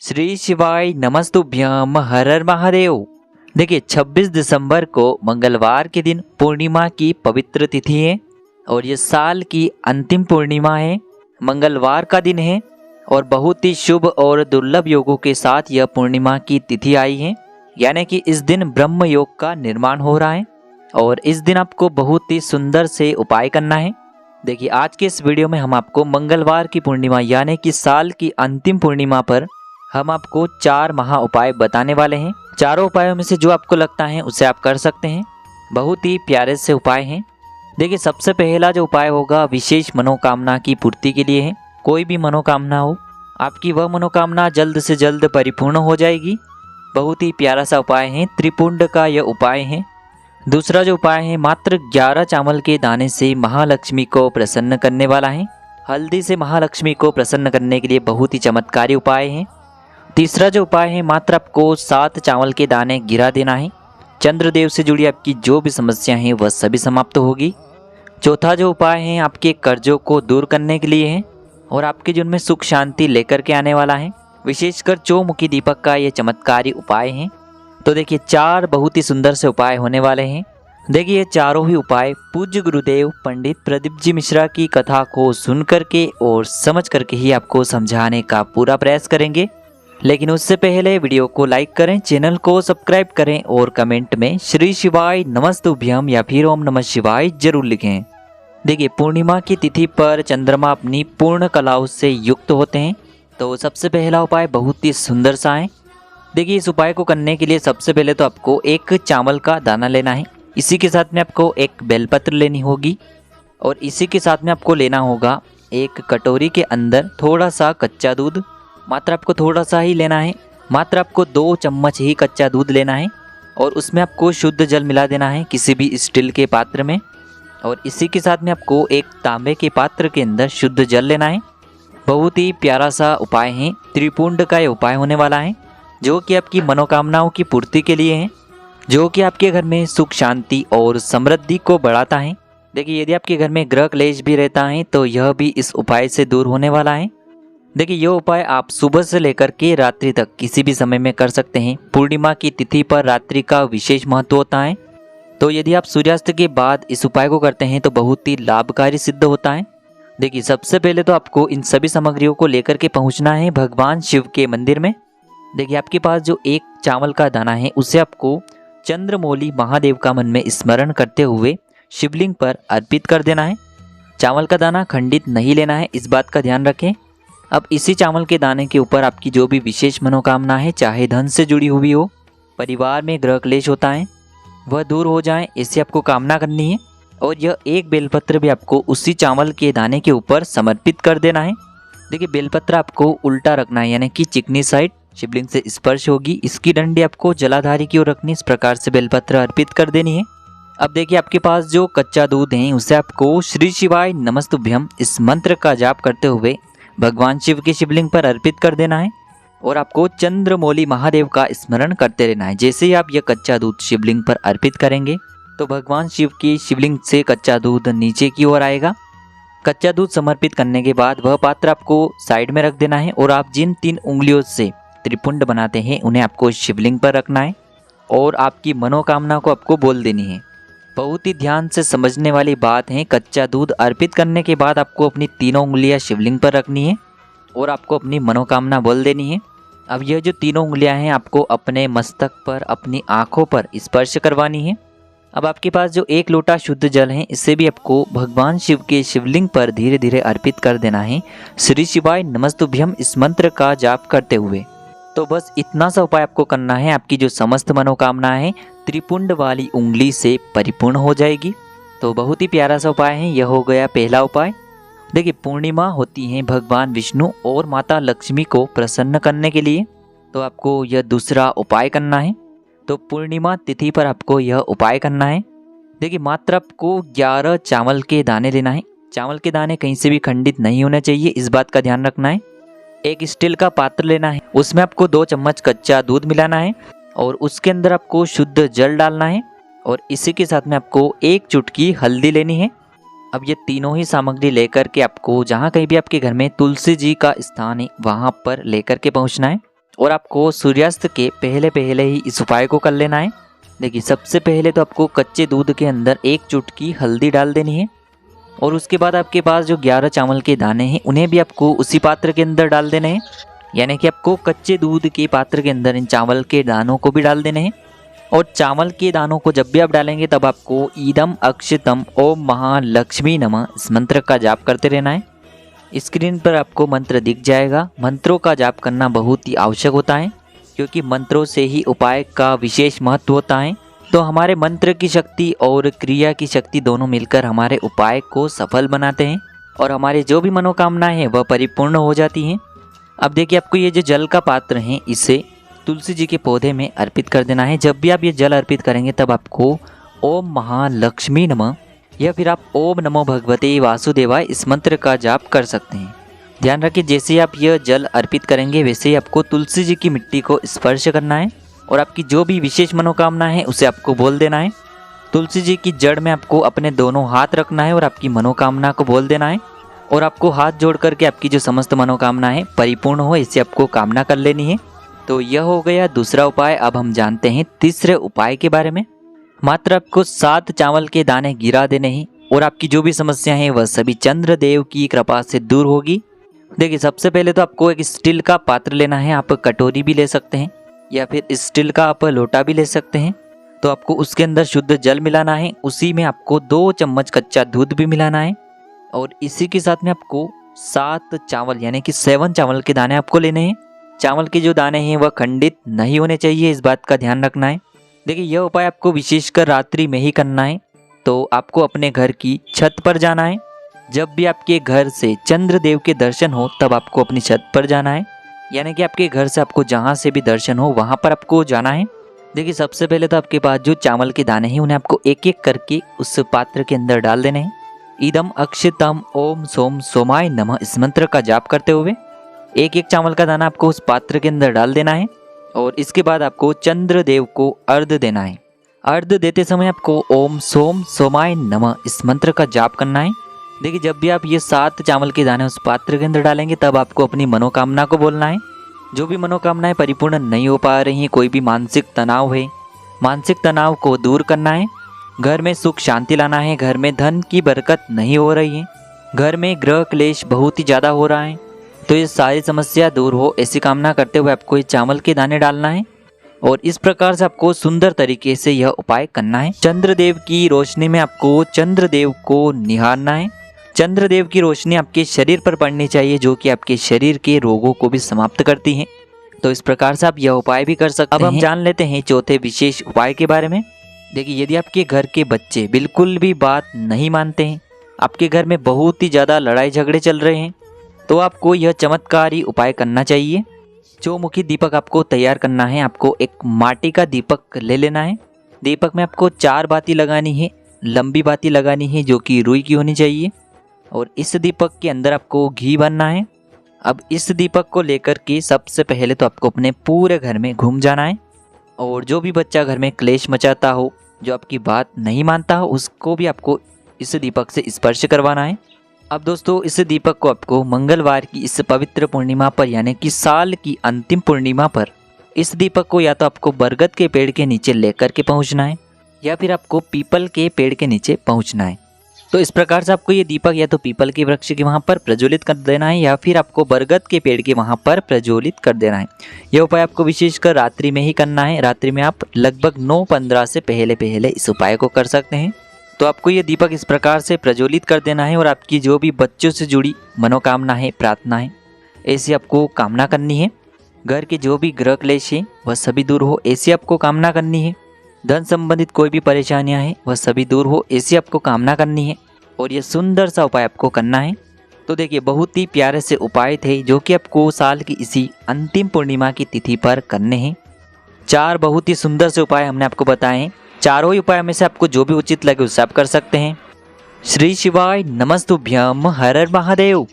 श्री शिवाय नमस्तुभ्यम हर हर महादेव। देखिए 26 दिसंबर को मंगलवार के दिन पूर्णिमा की पवित्र तिथि है और ये साल की अंतिम पूर्णिमा है। मंगलवार का दिन है और बहुत ही शुभ और दुर्लभ योगों के साथ यह पूर्णिमा की तिथि आई है। यानी कि इस दिन ब्रह्म योग का निर्माण हो रहा है और इस दिन आपको बहुत ही सुंदर से उपाय करना है। देखिए आज के इस वीडियो में हम आपको मंगलवार की पूर्णिमा यानी कि साल की अंतिम पूर्णिमा पर हम आपको 4 महा उपाय बताने वाले हैं। चारों उपायों में से जो आपको लगता है उसे आप कर सकते हैं। बहुत ही प्यारे से उपाय हैं। देखिए सबसे पहला जो उपाय होगा विशेष मनोकामना की पूर्ति के लिए है। कोई भी मनोकामना हो, आपकी वह मनोकामना जल्द से जल्द परिपूर्ण हो जाएगी। बहुत ही प्यारा सा उपाय है। त्रिपुंड का यह उपाय है। दूसरा जो उपाय है मात्र 11 चावल के दाने से महालक्ष्मी को प्रसन्न करने वाला है। हल्दी से महालक्ष्मी को प्रसन्न करने के लिए बहुत ही चमत्कारी उपाय है। तीसरा जो उपाय है मात्र आपको 7 चावल के दाने गिरा देना है। चंद्रदेव से जुड़ी आपकी जो भी समस्या है वह सभी समाप्त होगी। चौथा जो उपाय है आपके कर्जों को दूर करने के लिए है और आपके जीवन में सुख शांति लेकर के आने वाला है। विशेषकर चौमुखी दीपक का ये चमत्कारी उपाय है। तो देखिए 4 बहुत ही सुंदर से उपाय होने वाले हैं। देखिए ये चारों ही उपाय पूज्य गुरुदेव पंडित प्रदीप जी मिश्रा की कथा को सुन करके और समझ करके ही आपको समझाने का पूरा प्रयास करेंगे। लेकिन उससे पहले वीडियो को लाइक करें, चैनल को सब्सक्राइब करें और कमेंट में श्री शिवाय नमस्तुभ्यम या फिर ओम नमः शिवाय जरूर लिखें। देखिए पूर्णिमा की तिथि पर चंद्रमा अपनी पूर्ण कलाओं से युक्त होते हैं। तो सबसे पहला उपाय बहुत ही सुंदर सा है। देखिए इस उपाय को करने के लिए सबसे पहले तो आपको एक चावल का दाना लेना है। इसी के साथ में आपको एक बेलपत्र लेनी होगी और इसी के साथ में आपको लेना होगा एक कटोरी के अंदर थोड़ा सा कच्चा दूध। मात्र आपको थोड़ा सा ही लेना है। मात्र आपको 2 चम्मच ही कच्चा दूध लेना है और उसमें आपको शुद्ध जल मिला देना है किसी भी स्टील के पात्र में। और इसी के साथ में आपको एक तांबे के पात्र के अंदर शुद्ध जल लेना है। बहुत ही प्यारा सा उपाय है। त्रिपुंड का यह उपाय होने वाला है जो कि आपकी मनोकामनाओं की पूर्ति के लिए है, जो कि आपके घर में सुख शांति और समृद्धि को बढ़ाता है। देखिए यदि आपके घर में ग्रह क्लेश भी रहता है तो यह भी इस उपाय से दूर होने वाला है। देखिए यह उपाय आप सुबह से लेकर के रात्रि तक किसी भी समय में कर सकते हैं। पूर्णिमा की तिथि पर रात्रि का विशेष महत्व होता है। तो यदि आप सूर्यास्त के बाद इस उपाय को करते हैं तो बहुत ही लाभकारी सिद्ध होता है। देखिए सबसे पहले तो आपको इन सभी सामग्रियों को लेकर के पहुंचना है भगवान शिव के मंदिर में। देखिए आपके पास जो एक चावल का दाना है उसे आपको चंद्रमौली महादेव का मन में स्मरण करते हुए शिवलिंग पर अर्पित कर देना है। चावल का दाना खंडित नहीं लेना है, इस बात का ध्यान रखें। अब इसी चावल के दाने के ऊपर आपकी जो भी विशेष मनोकामना है, चाहे धन से जुड़ी हुई हो, परिवार में ग्रह क्लेश होता है, वह दूर हो जाए, ऐसी आपको कामना करनी है। और यह एक बेलपत्र भी आपको उसी चावल के दाने के ऊपर समर्पित कर देना है। देखिए बेलपत्र आपको उल्टा रखना है यानी कि चिकनी साइड शिवलिंग से स्पर्श होगी। इसकी डंडी आपको जलाधारी की ओर रखनी। इस प्रकार से बेलपत्र अर्पित कर देनी है। अब देखिए आपके पास जो कच्चा दूध है उसे आपको श्री शिवाय नमस्तुभ्यम इस मंत्र का जाप करते हुए भगवान शिव के शिवलिंग पर अर्पित कर देना है और आपको चंद्रमौली महादेव का स्मरण करते रहना है। जैसे ही आप यह कच्चा दूध शिवलिंग पर अर्पित करेंगे तो भगवान शिव की शिवलिंग से कच्चा दूध नीचे की ओर आएगा। कच्चा दूध समर्पित करने के बाद वह पात्र आपको साइड में रख देना है और आप जिन 3 उंगलियों से त्रिपुंड बनाते हैं उन्हें आपको शिवलिंग पर रखना है और आपकी मनोकामना को आपको बोल देनी है। बहुत ही ध्यान से समझने वाली बात है। कच्चा दूध अर्पित करने के बाद आपको अपनी 3 उंगलियां शिवलिंग पर रखनी है और आपको अपनी मनोकामना बोल देनी है। अब यह जो 3 उंगलियां हैं आपको अपने मस्तक पर, अपनी आँखों पर स्पर्श करवानी है। अब आपके पास जो 1 लोटा शुद्ध जल है इसे भी आपको भगवान शिव के शिवलिंग पर धीरे धीरे अर्पित कर देना है श्री शिवाय नमस्तुभ्यम इस मंत्र का जाप करते हुए। तो बस इतना सा उपाय आपको करना है। आपकी जो समस्त मनोकामना है त्रिपुंड वाली उंगली से परिपूर्ण हो जाएगी। तो बहुत ही प्यारा सा उपाय है। यह हो गया पहला उपाय। देखिए पूर्णिमा होती है भगवान विष्णु और माता लक्ष्मी को प्रसन्न करने के लिए। तो आपको यह दूसरा उपाय करना है। तो पूर्णिमा तिथि पर आपको यह उपाय करना है। देखिए मात्र आपको 11 चावल के दाने लेना है। चावल के दाने कहीं से भी खंडित नहीं होने चाहिए, इस बात का ध्यान रखना है। एक स्टील का पात्र लेना है, उसमें आपको 2 चम्मच कच्चा दूध मिलाना है और उसके अंदर आपको शुद्ध जल डालना है और इसी के साथ में आपको 1 चुटकी हल्दी लेनी है। अब ये तीनों ही सामग्री लेकर के आपको जहाँ कहीं भी आपके घर में तुलसी जी का स्थान है वहाँ पर लेकर के पहुँचना है और आपको सूर्यास्त के पहले पहले ही इस उपाय को कर लेना है। देखिए सबसे पहले तो आपको कच्चे दूध के अंदर 1 चुटकी हल्दी डाल देनी है और उसके बाद आपके पास जो 11 चावल के दाने हैं उन्हें भी आपको उसी पात्र के अंदर डाल देने हैं। यानी कि आपको कच्चे दूध के पात्र के अंदर इन चावल के दानों को भी डाल देने हैं। और चावल के दानों को जब भी आप डालेंगे तब आपको ईदम अक्षतम ओम महालक्ष्मी नमः इस मंत्र का जाप करते रहना है। स्क्रीन पर आपको मंत्र दिख जाएगा। मंत्रों का जाप करना बहुत ही आवश्यक होता है क्योंकि मंत्रों से ही उपाय का विशेष महत्व होता है। तो हमारे मंत्र की शक्ति और क्रिया की शक्ति दोनों मिलकर हमारे उपाय को सफल बनाते हैं और हमारी जो भी मनोकामनाएं हैं वह परिपूर्ण हो जाती हैं। अब देखिए आपको ये जो जल का पात्र है इसे तुलसी जी के पौधे में अर्पित कर देना है। जब भी आप ये जल अर्पित करेंगे तब आपको ओम महालक्ष्मी नमः या फिर आप ओम नमो भगवते वासुदेवाय इस मंत्र का जाप कर सकते हैं। ध्यान रखिए जैसे आप यह जल अर्पित करेंगे वैसे ही आपको तुलसी जी की मिट्टी को स्पर्श करना है और आपकी जो भी विशेष मनोकामना है उसे आपको बोल देना है। तुलसी जी की जड़ में आपको अपने दोनों हाथ रखना है और आपकी मनोकामना को बोल देना है और आपको हाथ जोड़ करके आपकी जो समस्त मनोकामना है परिपूर्ण हो ऐसी आपको कामना कर लेनी है। तो यह हो गया दूसरा उपाय। अब हम जानते हैं तीसरे उपाय के बारे में। मात्र आपको 7 चावल के दाने गिरा देने हैं और आपकी जो भी समस्या है वह सभी चंद्रदेव की कृपा से दूर होगी। देखिए सबसे पहले तो आपको एक स्टील का पात्र लेना है। आप कटोरी भी ले सकते हैं या फिर स्टील का आप लोटा भी ले सकते हैं। तो आपको उसके अंदर शुद्ध जल मिलाना है। उसी में आपको 2 चम्मच कच्चा दूध भी मिलाना है और इसी के साथ में आपको 7 चावल यानी कि 7 चावल के दाने आपको लेने हैं। चावल के जो दाने हैं वह खंडित नहीं होने चाहिए, इस बात का ध्यान रखना है। देखिए यह उपाय आपको विशेषकर रात्रि में ही करना है। तो आपको अपने घर की छत पर जाना है। जब भी आपके घर से चंद्रदेव के दर्शन हो तब आपको अपनी छत पर जाना है। यानी कि आपके घर से आपको जहाँ से भी दर्शन हो वहाँ पर आपको जाना है। देखिए सबसे पहले तो आपके पास जो चावल के दाने हैं उन्हें आपको एक एक करके उस पात्र के अंदर डाल देने हैं। इदम अक्षतम ओम सोम सोमाय नमः इस मंत्र का जाप करते हुए एक एक चावल का दाना आपको उस पात्र के अंदर डाल देना है और इसके बाद आपको चंद्रदेव को अर्घ्य देना है। अर्घ्य देते समय आपको ओम सोम सोमाय नमः इस मंत्र का जाप करना है। देखिए जब भी आप ये 7 चावल के दाने उस पात्र के अंदर डालेंगे तब आपको अपनी मनोकामना को बोलना है। जो भी मनोकामनाएं परिपूर्ण नहीं हो पा रही हैं, कोई भी मानसिक तनाव है, मानसिक तनाव को दूर करना है। घर में सुख शांति लाना है। घर में धन की बरकत नहीं हो रही है, घर में ग्रह क्लेश बहुत ही ज़्यादा हो रहा है, तो ये सारी समस्या दूर हो ऐसी कामना करते हुए आपको ये चावल के दाने डालना है और इस प्रकार से आपको सुंदर तरीके से यह उपाय करना है। चंद्रदेव की रोशनी में आपको चंद्रदेव को निहारना है। चंद्रदेव की रोशनी आपके शरीर पर पड़नी चाहिए जो कि आपके शरीर के रोगों को भी समाप्त करती है। तो इस प्रकार से आप यह उपाय भी कर सकते हैं। अब हम जान लेते हैं चौथे विशेष उपाय के बारे में। देखिए यदि आपके घर के बच्चे बिल्कुल भी बात नहीं मानते हैं, आपके घर में बहुत ही ज़्यादा लड़ाई झगड़े चल रहे हैं, तो आपको यह चमत्कारी उपाय करना चाहिए। चौमुखी दीपक आपको तैयार करना है। आपको एक माटी का दीपक ले लेना है। दीपक में आपको 4 बाती लगानी है, लंबी बाती लगानी है जो कि रुई की होनी चाहिए और इस दीपक के अंदर आपको घी भरना है। अब इस दीपक को लेकर के सबसे पहले तो आपको अपने पूरे घर में घूम जाना है और जो भी बच्चा घर में क्लेश मचाता हो, जो आपकी बात नहीं मानता हो, उसको भी आपको इस दीपक से स्पर्श करवाना है। अब दोस्तों इस दीपक को आपको मंगलवार की इस पवित्र पूर्णिमा पर यानी कि साल की अंतिम पूर्णिमा पर इस दीपक को या तो आपको बरगद के पेड़ के नीचे लेकर के पहुंचना है या फिर आपको पीपल के पेड़ के नीचे पहुंचना है। तो इस प्रकार से आपको ये दीपक या तो पीपल के वृक्ष के वहाँ पर प्रज्वलित कर देना है या फिर आपको बरगद के पेड़ के वहाँ पर प्रज्वलित कर देना है। यह उपाय आपको विशेषकर रात्रि में ही करना है। रात्रि में आप लगभग 9:15 से पहले पहले इस उपाय को कर सकते हैं। तो आपको ये दीपक इस प्रकार से प्रज्वलित कर देना है और आपकी जो भी बच्चों से जुड़ी मनोकामना है, प्रार्थना है, ऐसी आपको कामना करनी है। घर के जो भी ग्रह क्लेश है वह सभी दूर हो ऐसी आपको कामना करनी है। धन संबंधित कोई भी परेशानियां हैं वह सभी दूर हो ऐसी आपको कामना करनी है और ये सुंदर सा उपाय आपको करना है। तो देखिए बहुत ही प्यारे से उपाय थे जो कि आपको साल की इसी अंतिम पूर्णिमा की तिथि पर करने हैं। 4 बहुत ही सुंदर से उपाय हमने आपको बताए हैं। चारों ही उपाय में से आपको जो भी उचित लगे उसे आप कर सकते हैं। श्री शिवाय नमस्तुभ्यम हर हर महादेव।